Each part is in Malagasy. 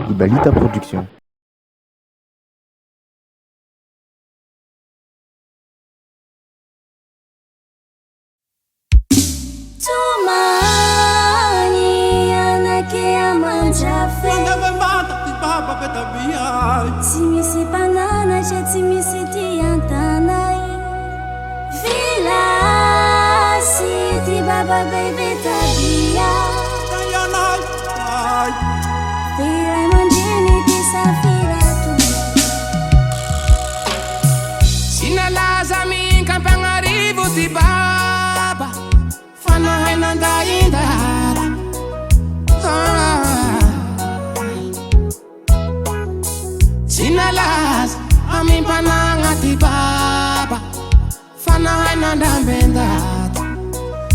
Ibalita Production. Tsy misy mpananatra, tsy misy ty antanay. Vilasy ty baba bebe tabia. Tiray mandriny ty safirato. Sinalaza minkampagnarivo ty baba, fanahay nandaindara. Sinalaza amimpanagna ty baba, fanahay nandambendata.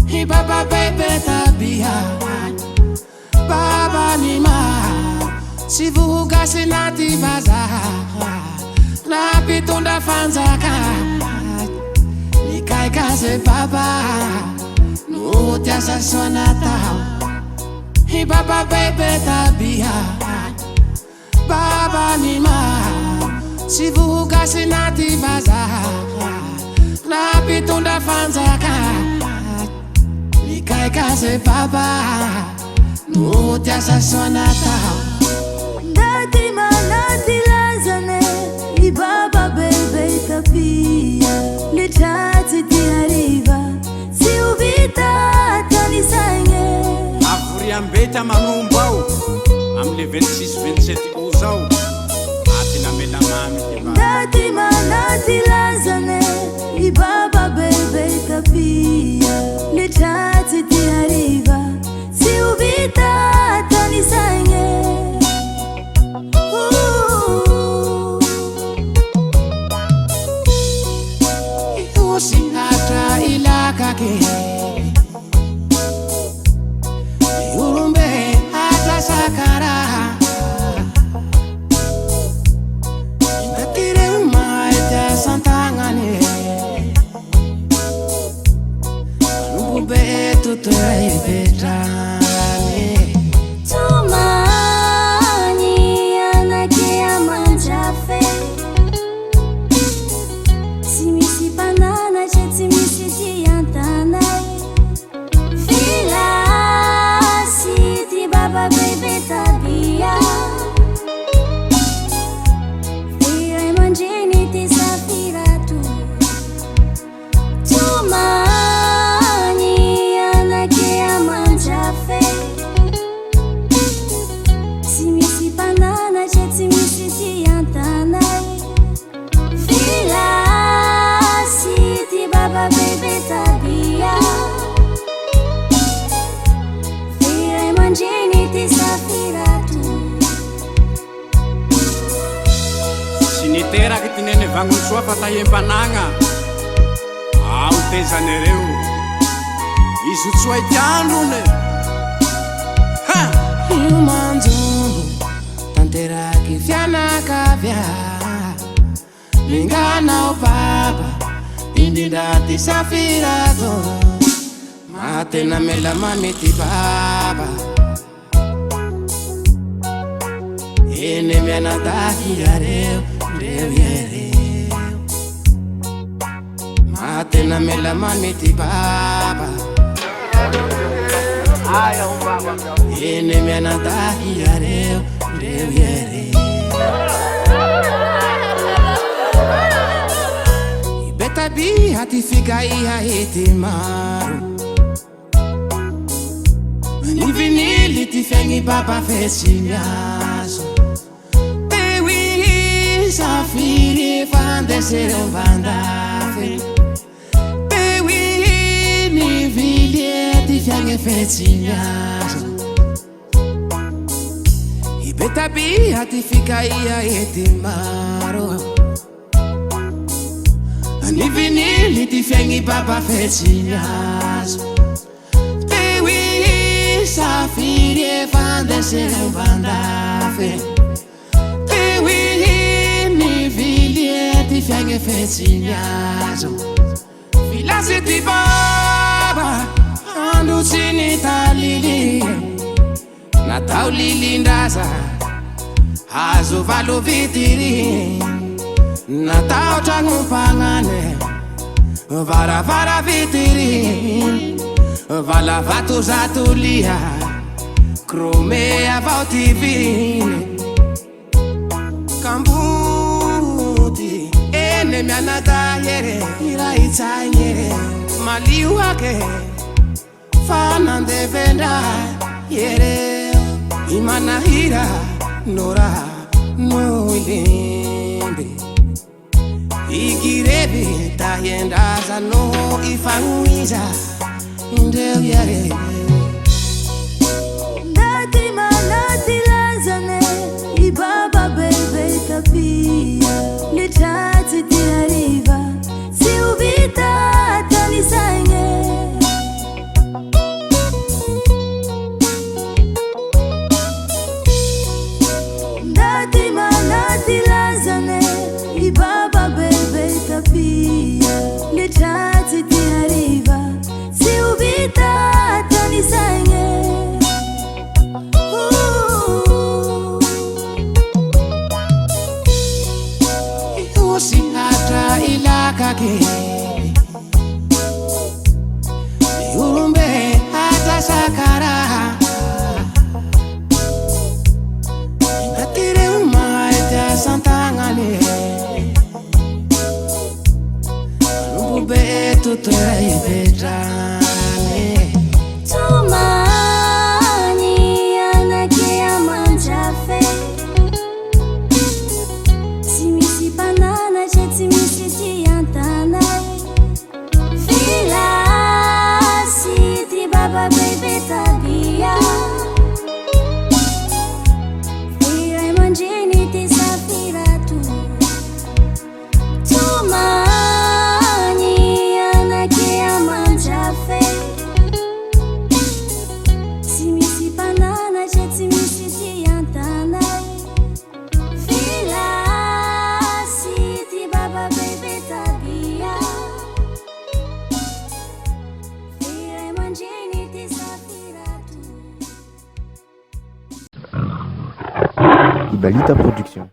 Hi baba bebe tabia, baba ni maro, si vugasy naty bazara. Napitondra fanjaka, nikaikaze baba, no tiasa soa natao. Hi baba bebe tabia, baba ni maro, si vugasy naty bazara. Napitondra fanjaka, nikaikaze baba, no tiasa soa natao. Dati manati lazane, i baba bebe tabia. Le tati ti arriva, si uvita tani sangue. Avory ambeta magnombo ao amle 26-27 o zao, atina melamamy ty baba. Dati manati lazane, i baba bebe tabia. Le tati ti arriva, si uvita tani sangue. Sinatra ilakake, urumbe hata sakara. Ingatire umaita santangane, anubube tuturai betrane. Tumani anake amanjafe. Simisi banana, simisi tiantanay. Vilasy ty baba bebe tabia. Tiray mandriny ty safirato. Tumani anake amanjafe. Simisi banana, simisi tiantanay. Vilasy ty baba bebe tabia. Tiray mandriny ty safirato. Sy niteraky ty nene vagnony soa fa tahiem-panagna ao tezanareo. Izy tsoa itiandrone. Io manzongo tanteraky fianakavia, mingana o baba indindra ty safirato. Matena melamamy ty baba, eny mianadaky areo reo iereo. Matena melamamy ty baba, eny mianadaky areo reo iereo. Betabia ty figaiha ety maro, ny vinily ty fiaigny baba fetsy miazo. Pewi safiry fandesereo vandafe, pewi ny vily ty fiaigny fetsy miazo. I betabia ty figaiha ety maro, ny vinily ty fiaigny baba fetsy miazo. Pewi safiry fandesereo vandafe, pewi ny vily ty fiaigny fetsy miazo. Vilasy ty baba andotsy ny talily, natao lilindraza azo valo vitiri natao tragno mpagnane varavara vitiri vala vato zato lia krome avao tiviny kambuty ene mianata here iraitsaigny malio ake fanandevendra here imanahira nora noilembe igirebe tayendaza no ifanguiza indeu yare Dati malati lazane ibaba bebe tapia le chati ti arriva si ubita tani sangue Dati malati lazane ibaba bebe tapia le chati ti arriva si ubita tani sangue ilakake yurumbe hata sakara ingatire umaita santangane alubube tutorai betrane Tumani anakia manjafe Simisi banana simisi tiantana Fila siti baba bebe tabia Fira manjini ti safira tu Tumani anakia manjafe Simisi banana simisi tiantana Fila siti baba bebe tabia Fira manjini ti safira tu Ibalita Production.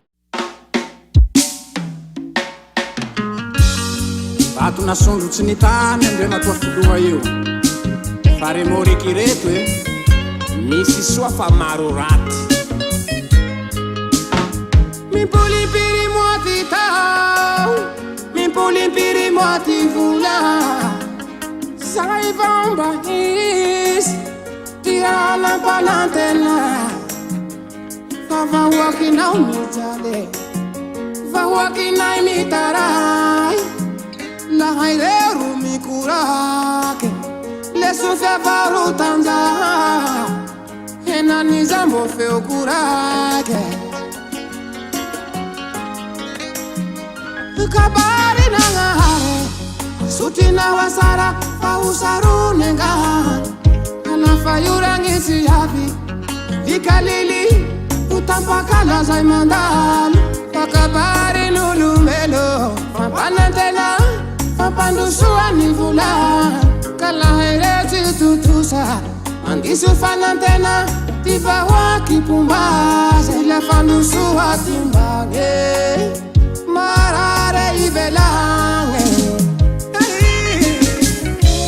Vato nasondro tsy nitany andre matoa foloha io fa remoreky reto misy soa fa maro raty Mimpolimpiri moati tao Mimpolimpiri moati vola Zay vamba is Tira lampanantena Vavawakinao mitale Vawakinai mitarai Lahai reru mikurake Lesu fevaro tanja Enani zambo feo kurake Kabari nangare Sutina wasara Pausaru nenga Anafayura ngisi yapi Ikalili Utampakala zay mandalu Pakabari nulumelo Pampanantena Pampandusuwa nivula Kalahereti tutusa Mandisu fanantena Tiba wakipumba Zela fandusuwa timbage Marare ivelange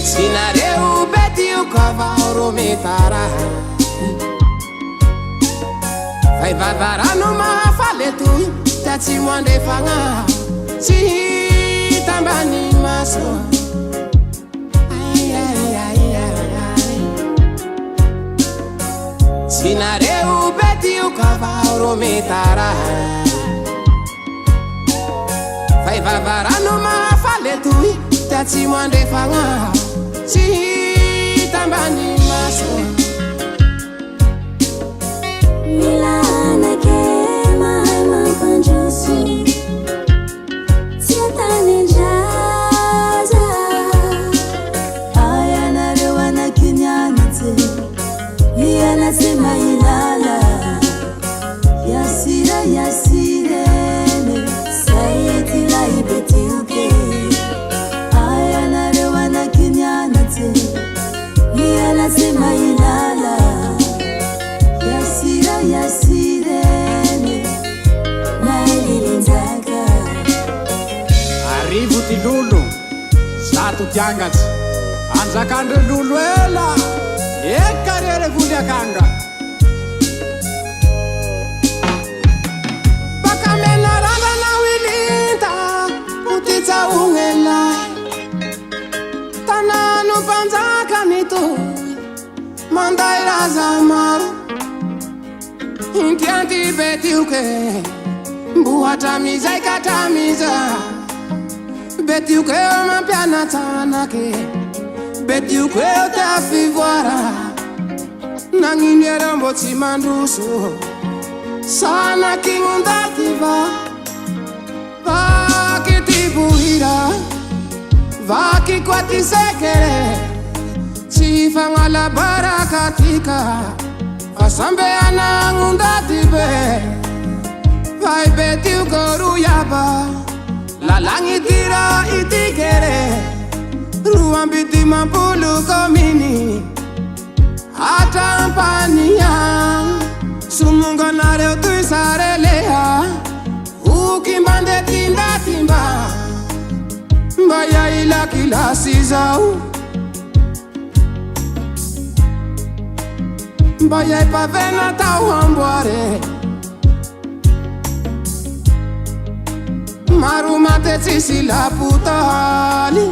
Sinare ubeti ukavauro mitara Vai vavarano mahafale tu Tatsi mwande fanga Si tambani maso Ay ay ay ay Sinare ubeti ukavauro mitara Vai vavarano mahafale tu Tatsi mwande fanga Si tambani maso Milana kema haima panjosu Siatani jaza Ayana rewana kinyanite Liana sema ilala Yasira yasirene Sayeti la ibeti uke Ayana rewana kinyanite Liana sema ilala Yasira yasirene mato tiangatsy anjakandre lolo ela ekarere voly akanga baka menarana wilinta utitsaungela tanano panjaka nito mandai raza maro intianti betiuke mbuhatamizai katamiza betiuke mapiana tanake betiuke utafivwara nanginyera mbotsi manduso sana kingundativa vakitibuhira vakikwatisekere chifangala barakatika vasambeana ngundatibe vai betiukoruyaba lalangitira itikere ruambiti mampulu komini atampania sumungonare utuisarelea ukimbande tindatimba mbaya ila kilasizau mbaya ipavena tauambware marumate tsisila putali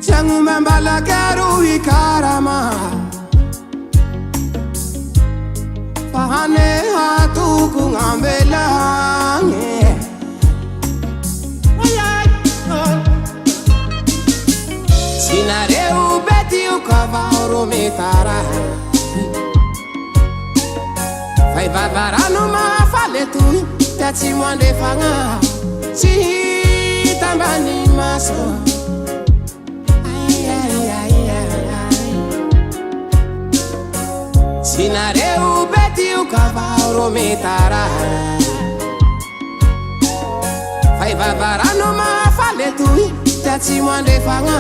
changumembala karu ikarama fahane hatu kungambelange sinareu beti ukavaoro metara vai vavarano mafaletu tatsimwande fanga chitambani maso sinareu beti ukavaoro metara vai vavarano mafaletu tatsimwande fanga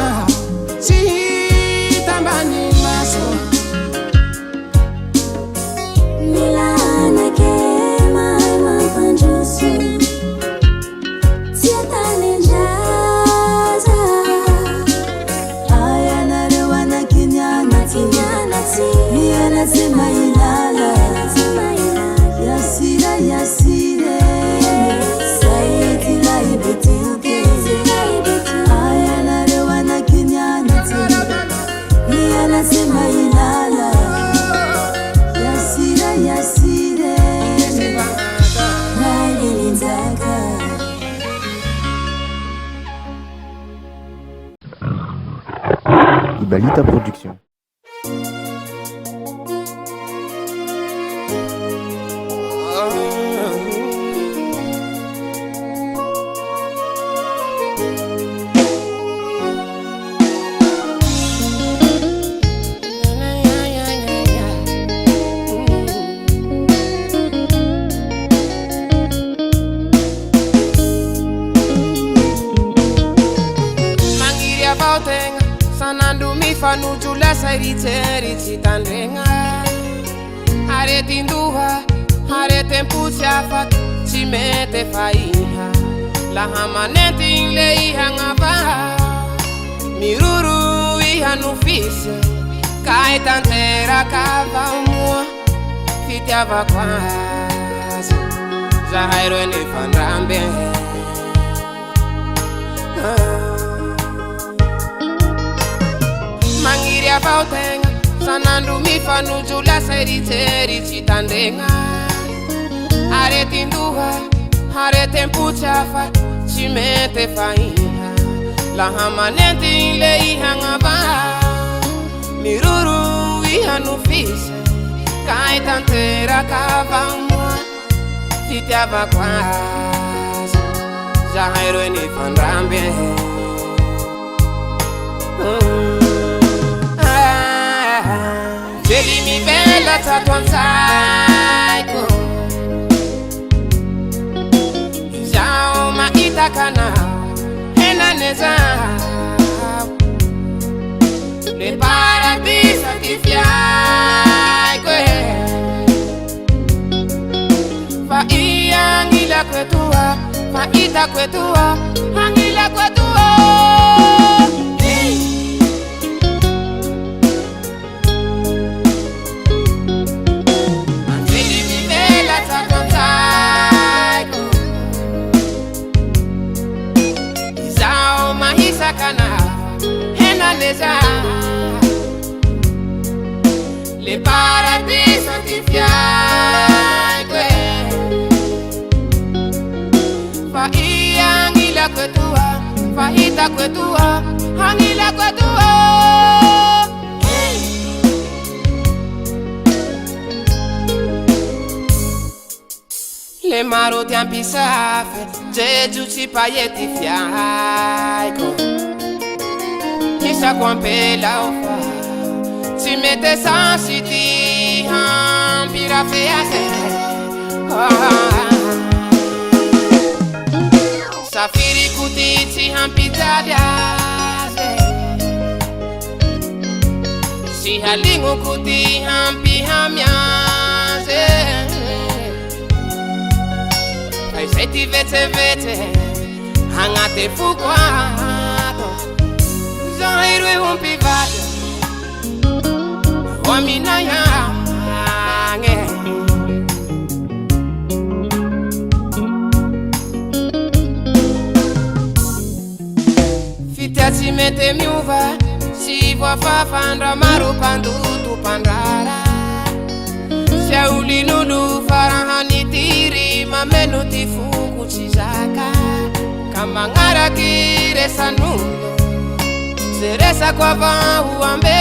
chitambani maso Milana ke mai mapanjusu Siatane jaza Ayana rewana kinyana kinyana ti Miana sema ilala Yasira yasire Saiti la ibetiuke Ayana rewana kinyana ti Miana sema ilala Yasire Nagilintaka Ibalita Production. Sanandu mi fanuju la sariteri chitandrenga Areti nduha, areti mpuchafa chimete faiha La hamaneti inle ihangaba Miruru ihanufise Kaitantera kava mua Fitiava kwazi Zahairo ene fandrambe Mangiria bautenga Sanandu mi fanuju la sariteri chitandenga Areti nduha, areti mpuchafa Chimete faiha La hamaneti inle ihangaba Miruru ihanufise Kaitantera kavamwa Fitiava kwazi Zahairo ene fandrambe Jeli mi bella tatuanzaiko Jao ma itakana Ena neza Le paradis atifiaiko Fa iya ngila kwetua Fa ita kwetua Angila le paradis sanctifiai que fa iangila que tua fa hita que tua angila que tua le maro ti ampisafe Gesù ci paieti fiaico chissà quan pela o fa si mette sansiti ampira fease safiri kutici ampitadiase si halingo kuti ampi hamiase ai se ti vete hangate fuquato zairu e un pivato Wamina yange Fitiaci mete miuva si vuoi fa fandra maro pandutu pandrara se uli nulu farahani tiri ma menu ti fuku chizaka kamangara kire sanulo seresa kwa va uambe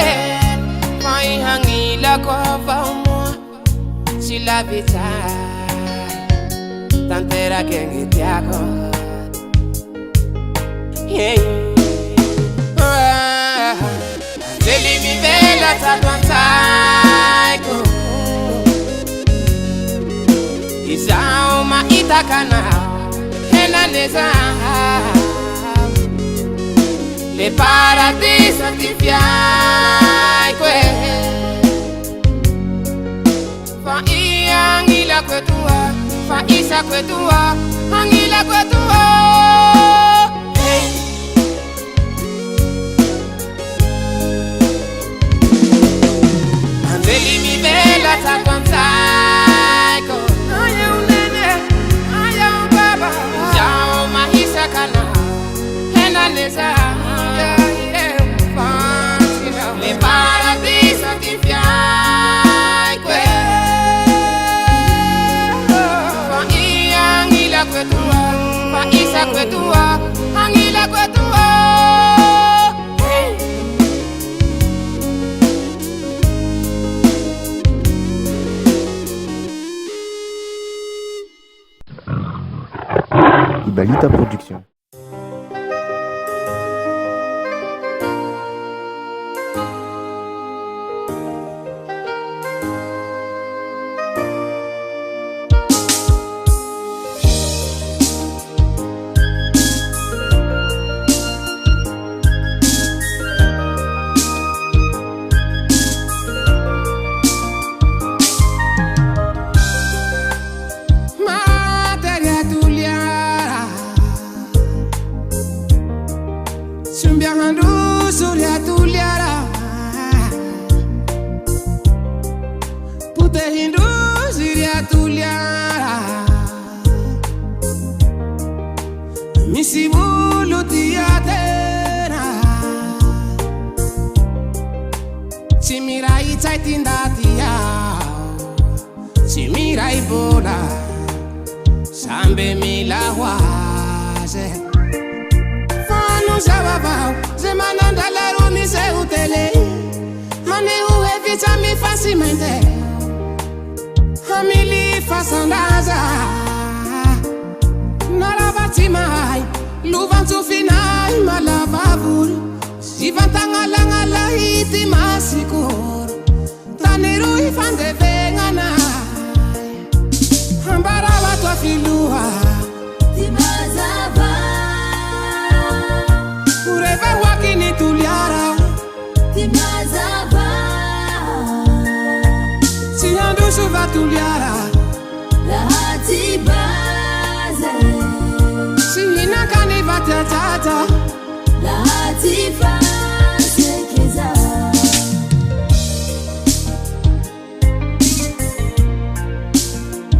Mai hangila kwa moi si la vita tantera que ngitiako Deli mi bella tatuantaiko Isao ma itakana Hena neza Le paradis sanctifiai que fa iangila que tua fa isa que tua angila que tua Andeli mi bella tatuantaiko Aya un nene, aya un baba Jao ma isa kana Hena neza Le paradis sanctifiai que fa iangila que tua fa isa que tua angila que tua Ibalita Production.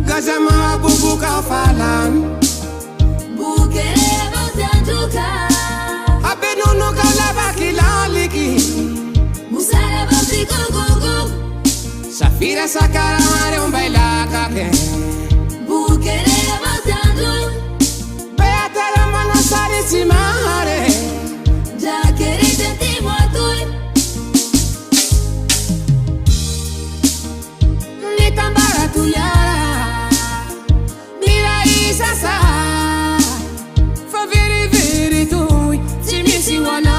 Gazama bubuka falan Buke botanjuka Abenunuka laba kilaliki Musara bapiko gugu Safira sakarare umbailaka ke Bukere abatando Beatara manasari timare Jakere tenti moatoi Nitambara tuyara Mira isasa Faviri viri tui Timisi wana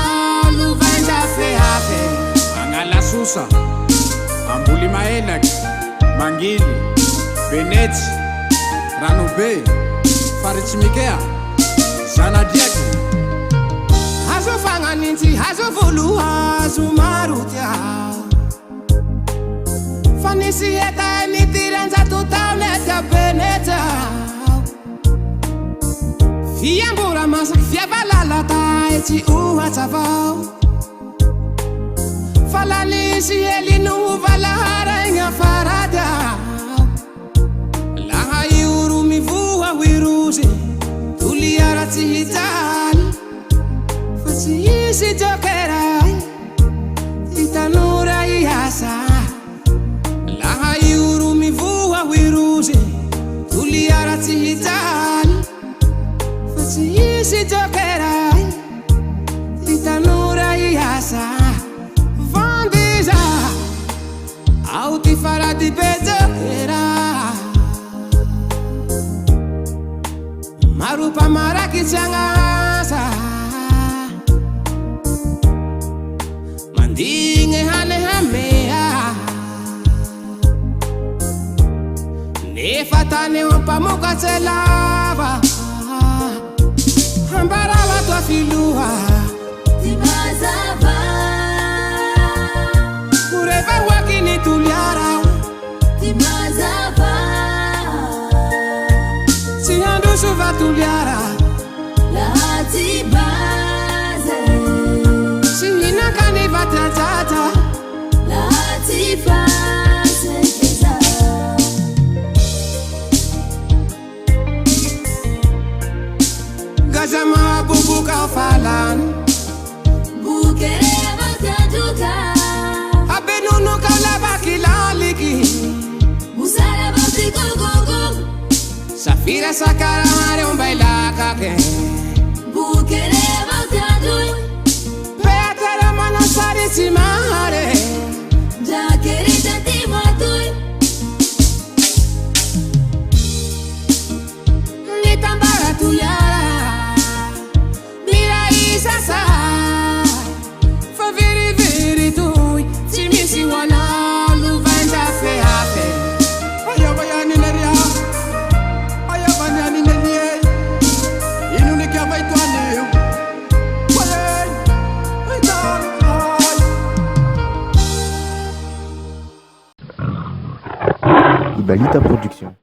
luvanja fehafe Angala Susa Ambuli Maelak Mangili Beneti Ranube Farichimikea Zanadiaki Hazo fanganinti hazo vulu hazo marutia Fanisi eta nitiranza tutameta beneta Fiambura masak fiabalalata eti uhatavau Falalisi elinu valahara inga farada Laha iuru mivua wiruzi Tuliara tihital Fasiisi jokerai Titanura ihasa Laha iuru mivua wiruzi Tuliara tihital Fasiisi jokerai Titanura ihasa Vandiza Auti faradi bezokera Marupa maraki changasa Mandinge hane hamea Nefatane upamuka telava Hambarawa tua filua Timazava Ureva wakini tuliara Timazava Siyandu suva tuliara Lahati baze Siyina kani vatatata Lahati baze keza Gazama bubuka falan Bukere abatanduka Abenunu kalaba kilaliki Musara batiko gogo Safira sakarare umbailaka ke Bukere abatando Beatara manasari timare Jakere tenti moatoi Nitambara tuyara Mira isasa Faviri viri tui Timisi wana luvanja fehafe Ayabani Neria Ayabani Neria Inunika Vaitwane Ibalita Production.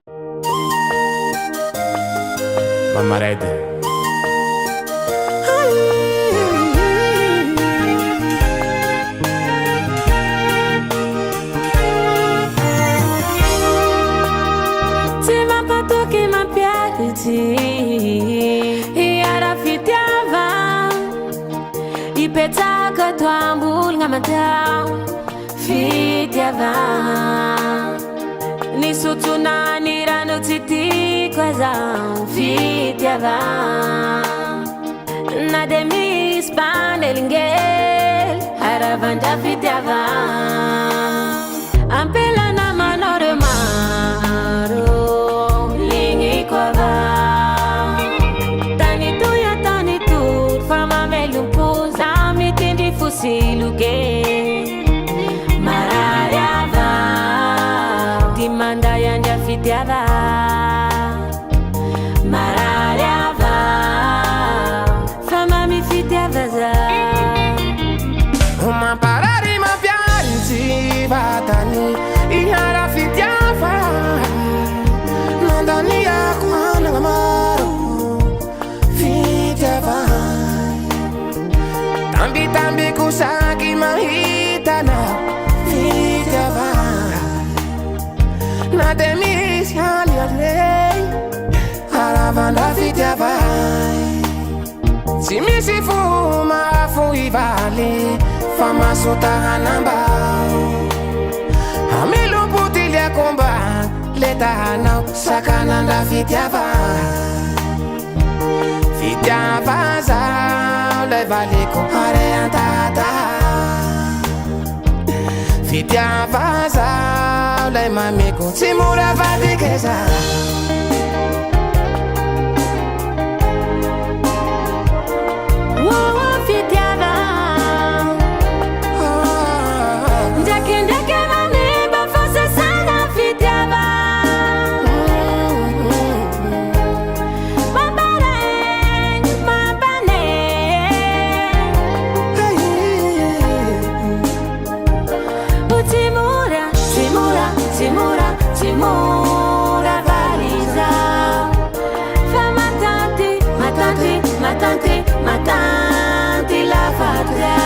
Mamarede Tima patoki ma piariti Iara fitiava Ipetaka tuambul ngamatau Fitiava Nisutuna nirano titi kwaza Fitiava Nademis panelingel Haravanda fitiava Ampela na manore maro Lingi kwava Tani tu Fama melumpuza Mitindi fusiluge Marariava Dimanda yanja fitiava Marariava Fama mi fitiava za Uma parari ma piari si batani Ihara fitiava Nandani akwana ngamaro Fitiava Tambi kusaki mahitana Fitiava Nademis hali adrei Haravanda fitiava Simisi fuma fuivali Fama sota hanamba Hamilupu Fitia komba leta hanao sakananda fitiava Fitiava zao le valiko hare antata Fitiava zao le mamiko tsy mora vadikeza Timura valiza Fa matanti la fatria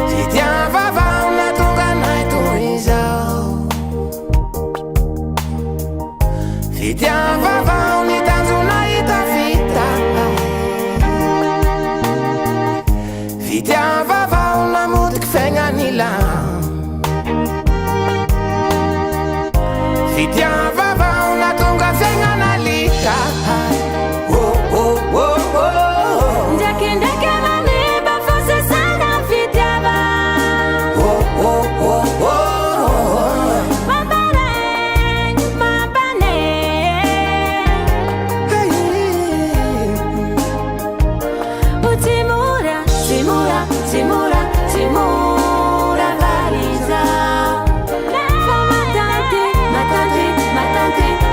Fitiava va una tunga nai tuizao Fitiava va unitanzu naita fita Fitiava va una mudik fenga nila Fitiava va una tunga fenga nalika Timura valiza Fa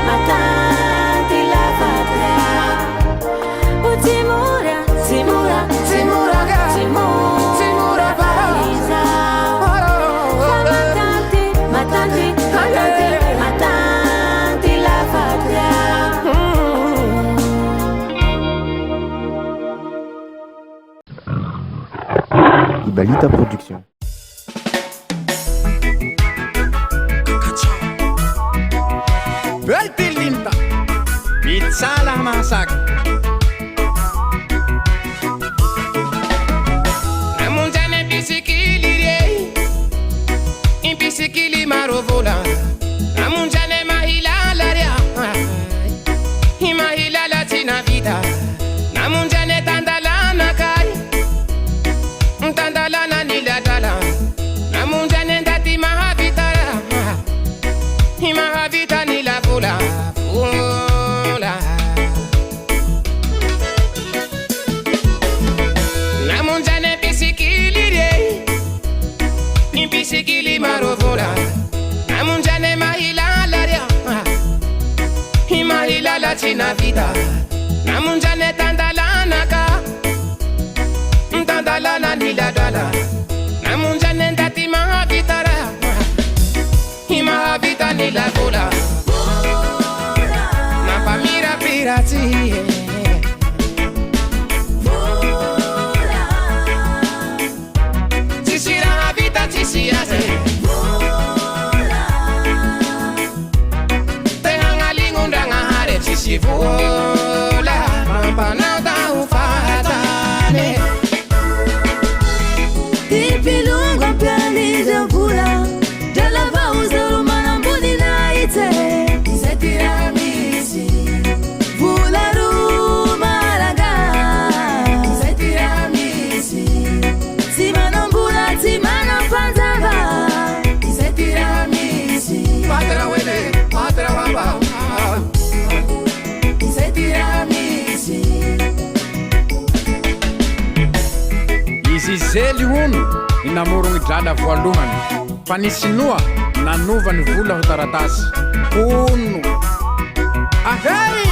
matanti la patria Timura valiza Fa matanti la patria Ibalita Production. Beltilinta Mitsala masak Namunjane bisikili re In bisikili marovola Namunjane mahilala rea I mahilala tina vida Namunjane tandalana kai Tandalana niladala Namunjane ndati mahavitara I mahavita nilavola Vola Namunjane bisikili re In bisikili marovola Namunjane mahilala rea I mahilala tina vida Namunjane tandalana ka Tandalana niladala Namunjane ndati mahavitara I mahavita nilavola Napamira pirati Tisira havita tisiase Tehanga lingundanga hare tisivola Mampanauta ufatane Tipilunga piani jampura Jalava uzuru manambuni na ite Isetira misi Vula rumaraga Isetira misi Simana mbura simana panzava Isetira misi Patera wele, patera wamba Zely ono ny namorogny drala voalohany fa ny sinoa nanova ny vola ho taratasy ono ahey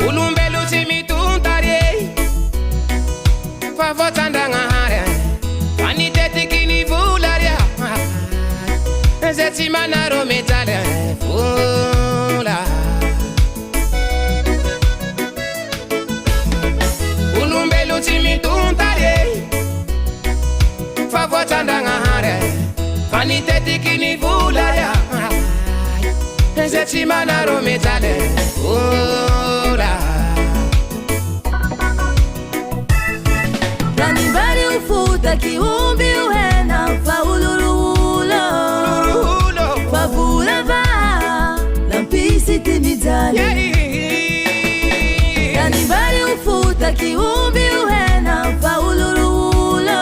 olombelo tsy mitontare fa voatsandragnahary fa nitetiky ny vola ria zay tsy manaro mejaly vola olombelo tsy mitontare fa voatsandragnahary fa nitetiky ny vola ria zay tsy manaro mejaly vola Ranibari ufuta kiumbi uhena fa ulululo fa vula va lampisi timidale Ranibari ufuta kiumbi uhena fa ulululo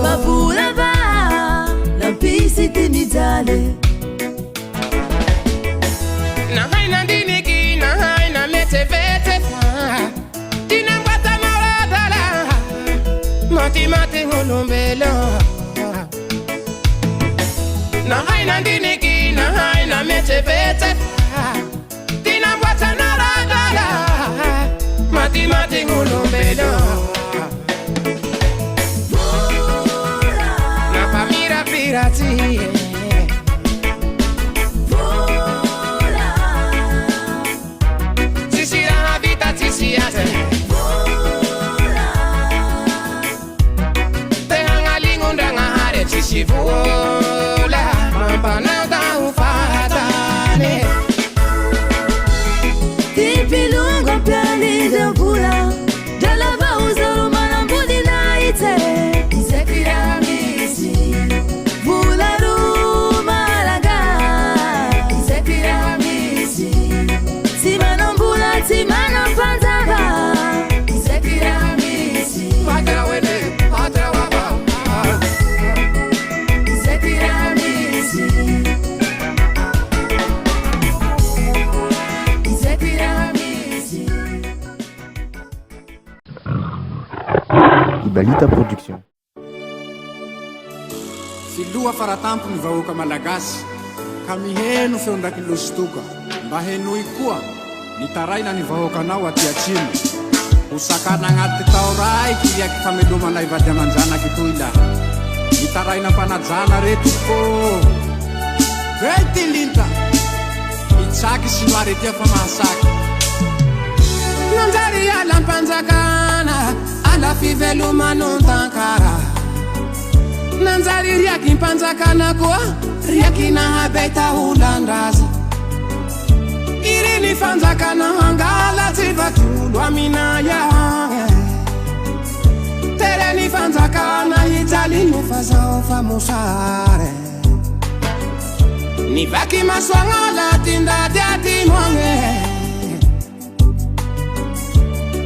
fa vula va lampisi timidale na haina ndiniki na haina metevete tinangwata maradala mati olombelo na haina ndiniki na haina metevete tinangwata maradala mati olombelo na pamira pirati Vola, mampanada ufatane Tipi lungo piani de vola Jalava uzaro manambudi naite Isekira misi Vola rumalaga Isekira misi Simanambula, simanampanzaga Isekira misi Patera wene, patera waba Ibalita Production. Filoha faratampo ny vahoaka malagasy ka miheno feondraky lositoka mba henoy koa nitaraina ny vahoakanao aty atsimo ho sakana agnaty tao raiky iaky famelomanay vady amanjanaky toy laha nitaraina mpanajana reto ko vety linta itsaky sinoary etya fa mahasaky Nanjari ala mpanjakana ala fivelomanontankara Nanjari riaky mpanjakana koa riaky nahabeta olandraza Irini fanjakana hangala tsy vatolo aminaya Tereni fanjakana hijaly nofazao famosare Nivaky masoangala tindady atimoagne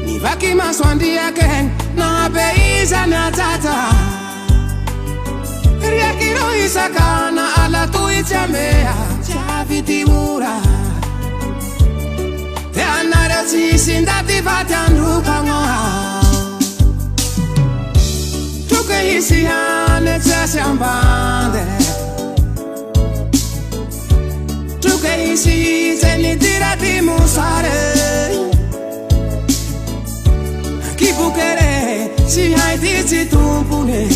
Nivaki maswandia ken na beiza na tata Riakiro isakana ala tuichamea chaviti mura Te anara sisindati vatanduka ngoha Tuke isi hane chase ambande Tuke isi zenitira musare Kipukere si haiti tumpune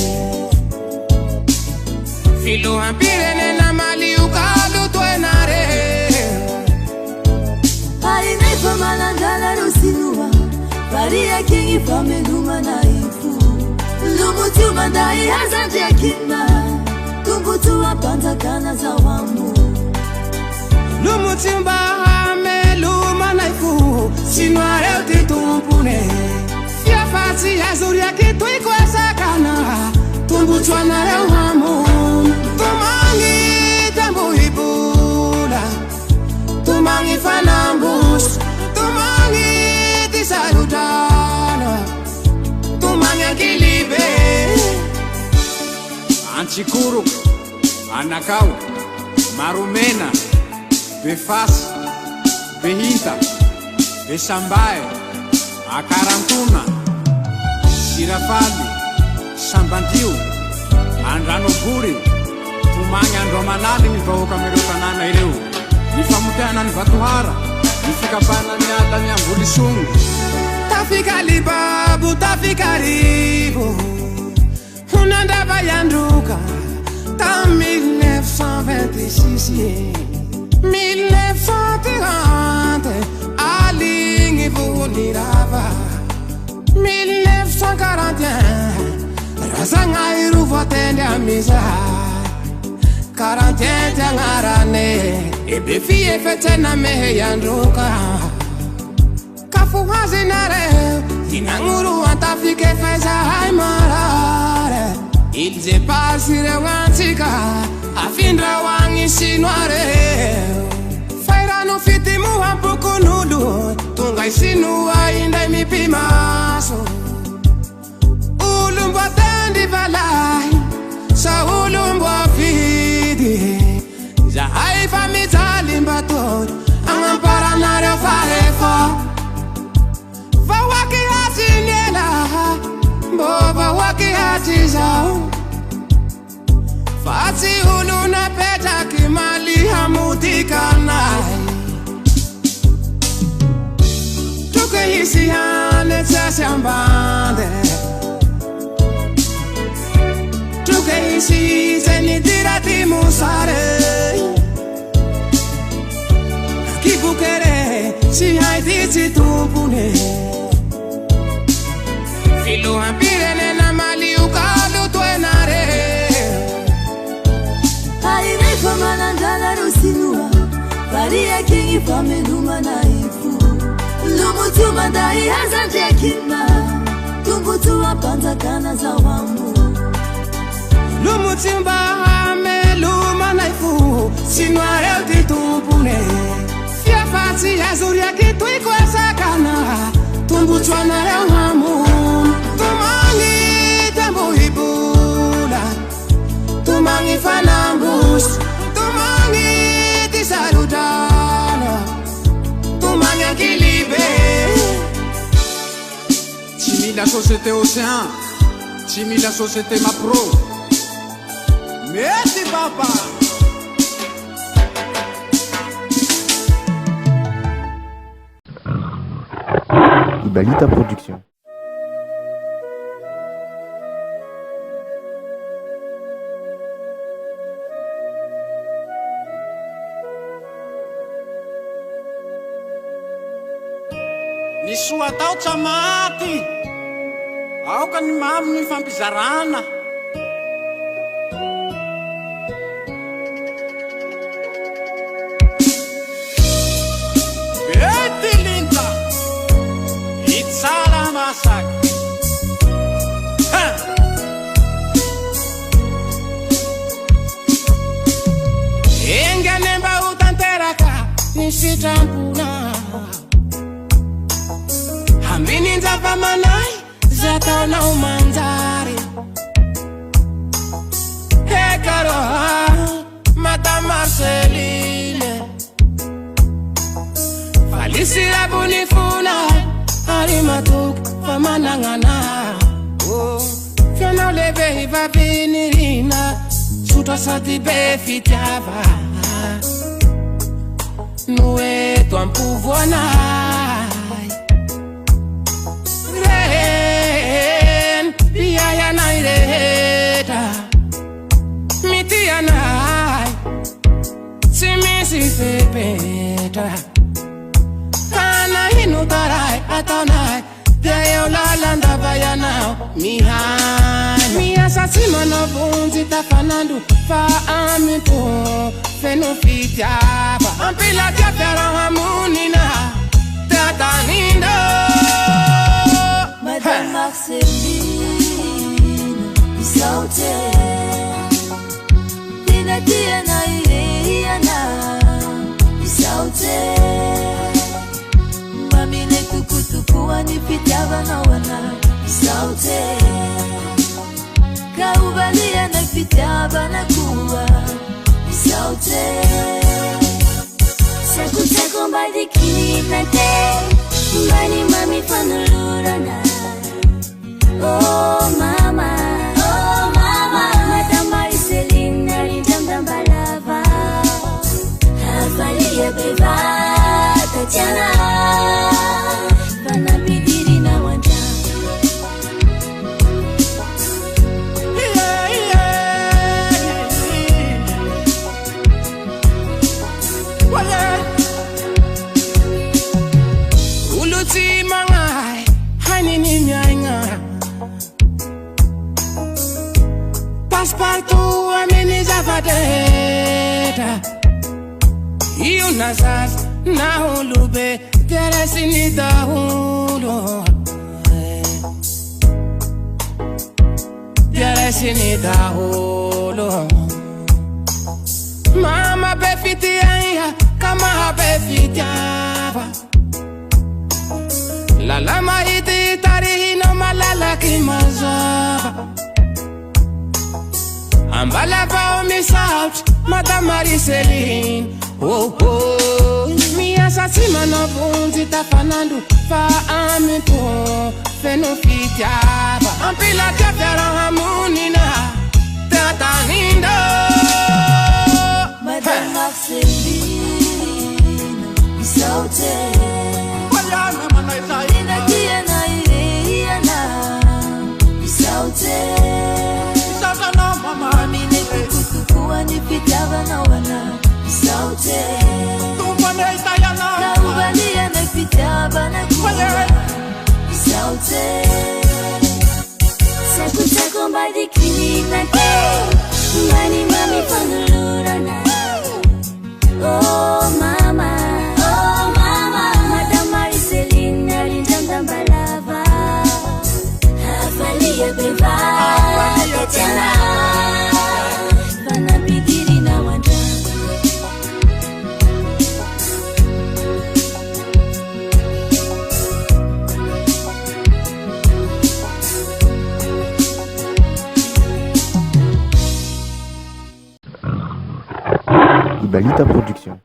Filo hampirene na mali ukalu tuenare Haine fa malandala rusinua Paria kingi fa menuma na ifu Lumutu mandai hazanti ya kima Tumbutu apanta kana za wamu Lumutu mbahame luma na ifu Sinuare utitumpune Fati ya zuria kitu ikwe sakana Tumbuchwa na leo hamu Tumangi tambu hibula Tumangi fanambus Tumangi tisarutana Tumangi akilibe Anchikuru, Anakau, Marumena, Befas, Behinta, Besambae, Akarantuna Sirafaly, Sambandio, Andranobory, Tomagny Androamanany ny vahoaka amin'ireo tanàna ireo. Ny famotehana ny Vatohara, ny fikapana ny ala ny Ambolisongo. Tafika libabo, tafika rivo, unandava yandruka ta 1926 1930 aligny vonirava 1941 razagna irovo atendry amizay 41 tiagnarane ebe fiefetsena mehe yandruka kafuhazinareo inagnuru antafike fezahai marare ilze pasireo antsika afindra wangi sinuareo fairano fitimu ampukunulu tungai sinua indai mipimaso ulumbo tendi valai sa ulumbo afidi zahai famitalimbator angamparanareo farefo Waki hatinela, boba waki hatizao. Fati ununa peta kimali hamutika nai. Tuke hisi hane tsashambande. Tuke hisi zenitirati musare. Kibukere si haiti tupune. Filo hampirene na mali ukalu tuenare. Haire famana ndala rusinua, varia kingi pamenuma na ifu. Lumutu mandai hazante ya kima, tungutu wapanza kana za wamu. Lumutu mbahame luma na ifu, sinuare utitupune. Fia fati ya zuria kitu ikwesa kana, tumbuchwa na leo hamu. Tumangi tembo hibula, tumangi fanambus, tumangi tisarudana, tumangi akilibe. Timi la société Océan, Timi la société Mapro. Merci papa. Ibalita Production. Ny soa tao tsamaty, aoka ny mamy ny fampizarana. Bety linta, itsara masaky. Enganemba utanteraka, nishitrampuna. Hambini nzava manai, zatona umanzari. Hekaro, Madame Marceline. Falisira bunifuna, harimatuk, famanangana. Fiona leve hiva vinirina, suta sati befitiava. Nue tuan puvonai. Biaya naireta, mitia nai, simisi pepeta. Kana hinu tarai atonai, deo lalanda bayanao mihani. Mia sasima no bunzi tafanandu fa amipo fenofitiaba. Ampila japera hamunina, tatanindo. Madame Marceline, isaute. Ninatia na ireiana, isaute. Mamine tukutuku wanipitava na wana, isaute. Kaubalia na pitava na kuwa, isaute. Sakutako mbadikini na te, mbani mami fanulurana. Oh mama, Madame Marceline alindam balava, Avalia beva Tatiana, panabidiri na wanja. Uluti mangai, hani ni nyanga. Passepartout ameni zavadeta. Io nazas na ulube teresini da hulo. Teresini da hulo. Mama befiti aya kama befiti ava. La lama iti tarihi no malala kimazava. Ambala bao mi sauch, Madame Marceline. Oh oh, mi assassima no bunzi ta fanando fa amipo fenofitiaba. Ampila te fiera hamunina tata nindo. Madame Marceline, isaute. Ina kiana ireana, isaute. Mami kukuwa nipitava na wana, isaute. Kaubalia nipitava na kuwa, isaute. Sekuta kumbadi klinik na ke, mani mami panulurana. Oh mama, Madame Marceline alindam balava, Avalia beva Tatiana, panabidiri na wanja. Ibalita Production.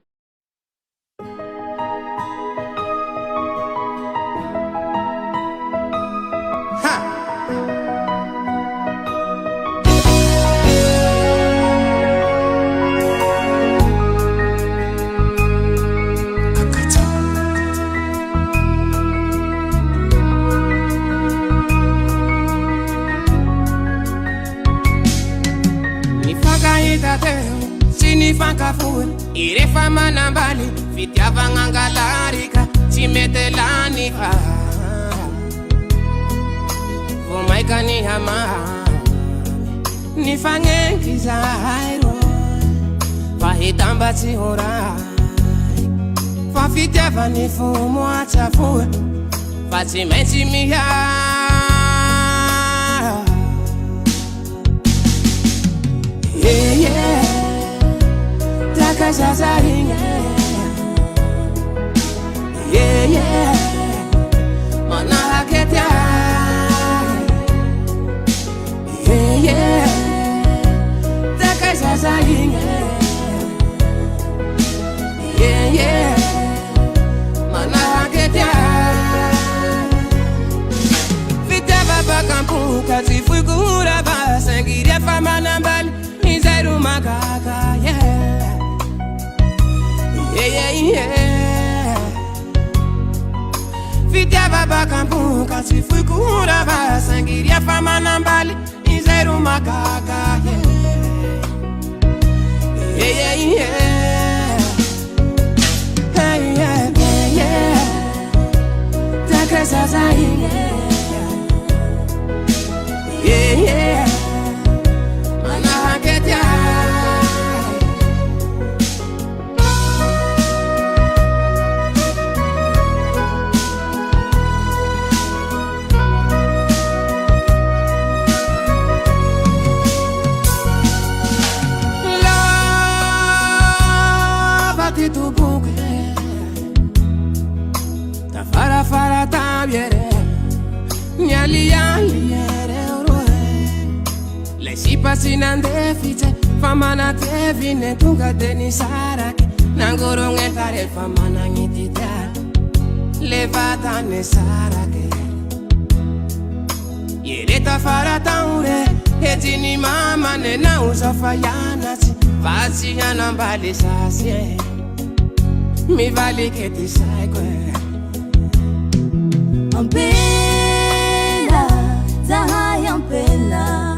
Sinifaka fuwe, irefa manambali, fitiava ngangalarika, chimetelani Vomaika ni hama, nifange kizairo, fahitamba tihora, fafitiava nifumu achafuwe, fatimeti miya. Yeah, yeah. Takazazaringa. Yeah, yeah. Mana haketia. Yeah, yeah. Takazazaringa. Yeah, yeah. Mana haketia. Vita baba kampu kasi fugura ba sangiria fama nambali. Magaga, yeah, yeah, yeah, yeah. Vita baba kampu kasi fui kura ba sangiria fama nambali inzeru magaga, yeah, yeah, yeah. Hey, yeah, yeah, yeah. Takasa zainga, yeah, yeah. Tu buque ta fara ta viere nyali le si pasinan de fiche famana te vine tunga deni sarake nangoro ngetare famana ngitita levata ne sarake Yereta farataure Hejini mama nena uzafayanati Vasi hanambali sasye Mi vali keti saikwe Ampela, zahaya ampela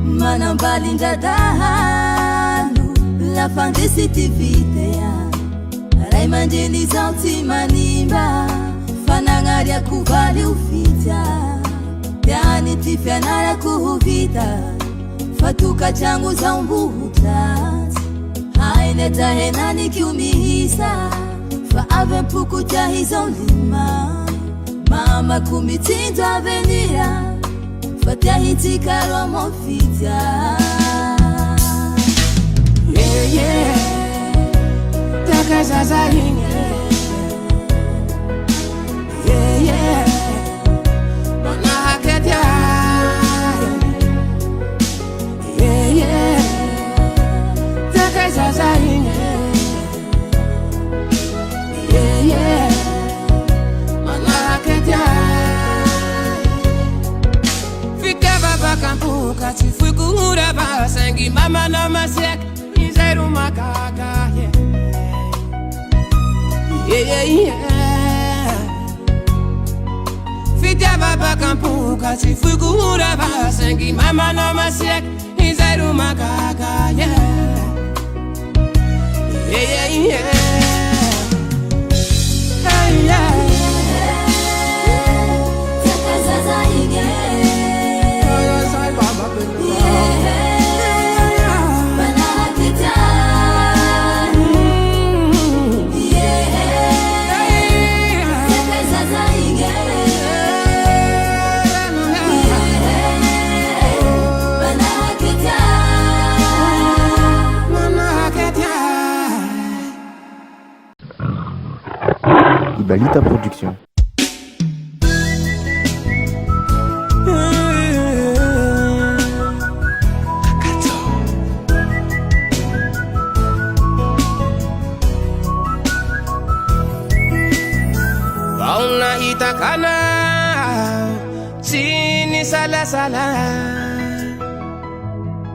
Manambali ndadahalu La fantasitivite ya Rai manjeni zauti manimba Fanangaria kuvali ufita Dani tifyanara kuhuvita Fatuka changu za umbuhutat Haineta henani kiumihisa Faave mpuku jahiza ulima Mama kumitindo avenira Fatia hitika romo fita Yeah, yeah Taka zaza hinge Yeah, yeah Mana haketia Yeah, yeah Taka zaza hinge Yeah, yeah Mana haketia Fika baba kampuka Tifui kuhura basangi Mama na masek Izeru makaka Yeah, yeah, yeah Fitia baba kampuka Tifui kuhura basangi Mama na masek Izeru makaka Yeah, yeah, yeah Hey, yeah Takazaza inge Ibalita Production. Bauna itakana Chini sala sala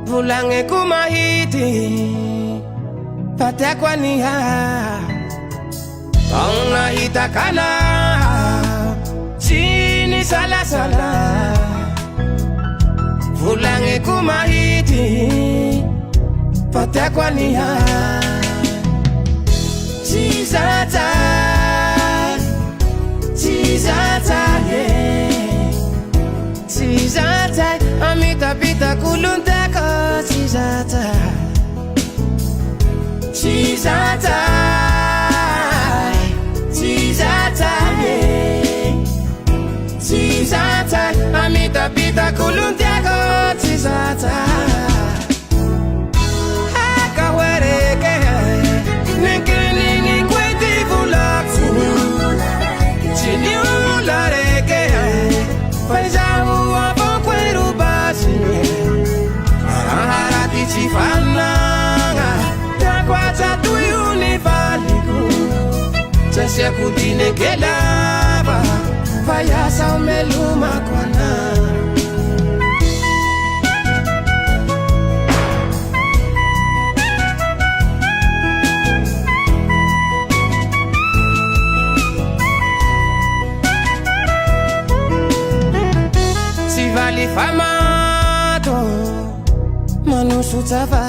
Bulange kumahiti Patekwa niha Bauna itakana Chini sala sala Bulange kumahiti Patekwa niha Chizata Chizata, yeah Chizata, amita pita kulunteko Chizata Chizata Chizata, yeah Chizata, amita pita kulunteko Chizata Haka wereke Nikini kweti vulaku Chini ulareke Paisa uwa pokweru basi Harati chifananga Takwata tuyuni valiku Chesya kutine kelaba Payasa umeluma kwana Famato Manusu tava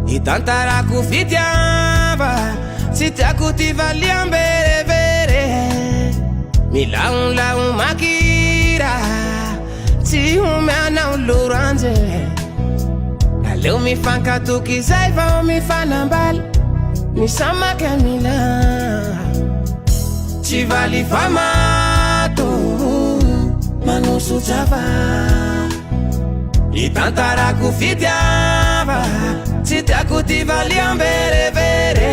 Itantara kufitiava Sita kutivaliam bere bere Milaun laun makira Si humana uluranje Aleu mi fanka tuki zaiva o mi fanambal Mi sama kemila Chivali famato Manusu tava Itantara kufitiava Sita kutivaliam bere bere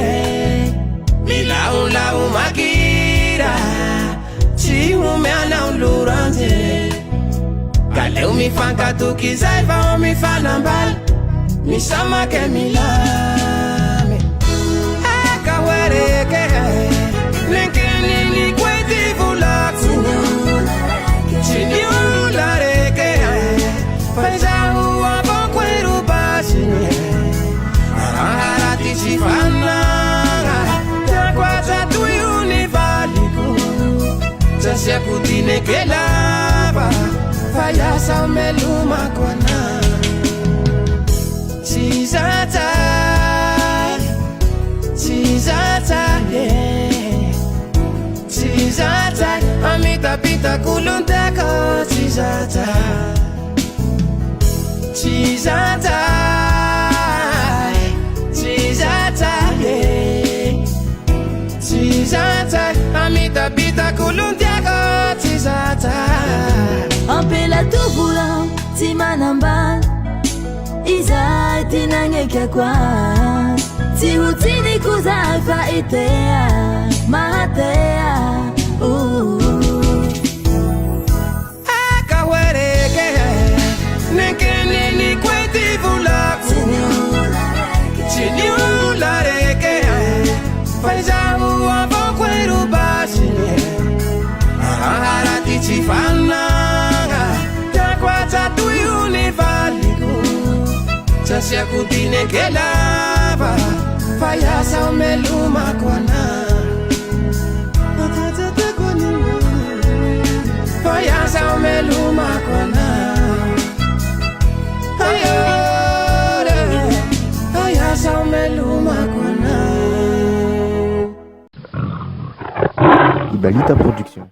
Milaun laun makira Si humana uluranje Galeu mi fanka tuki zaiva o mi fanambal Mi sama kemilame Aka wereke Linkini ni kweti vulaku Chasiakutine kelava Fayasa meluma kwana Chizata yeah Chizata Amita pita kulunteko Chizata yeah Chizata Amita pita kulunteko Chizata Ampela tubula Timanamba Iza tinangeka kwa Tihutini kuzaifa itea Mahatea Akawereke Nekene ni kweti vulaku Chini ulareke Faiza uwa vokweru basine Aharati chifana Jakwata tuyuni valiku Chasiakutine kelava Fayasa umeluma kwana Fayasa umeluma kwana Fayasa umeluma kwana Ibalita Production.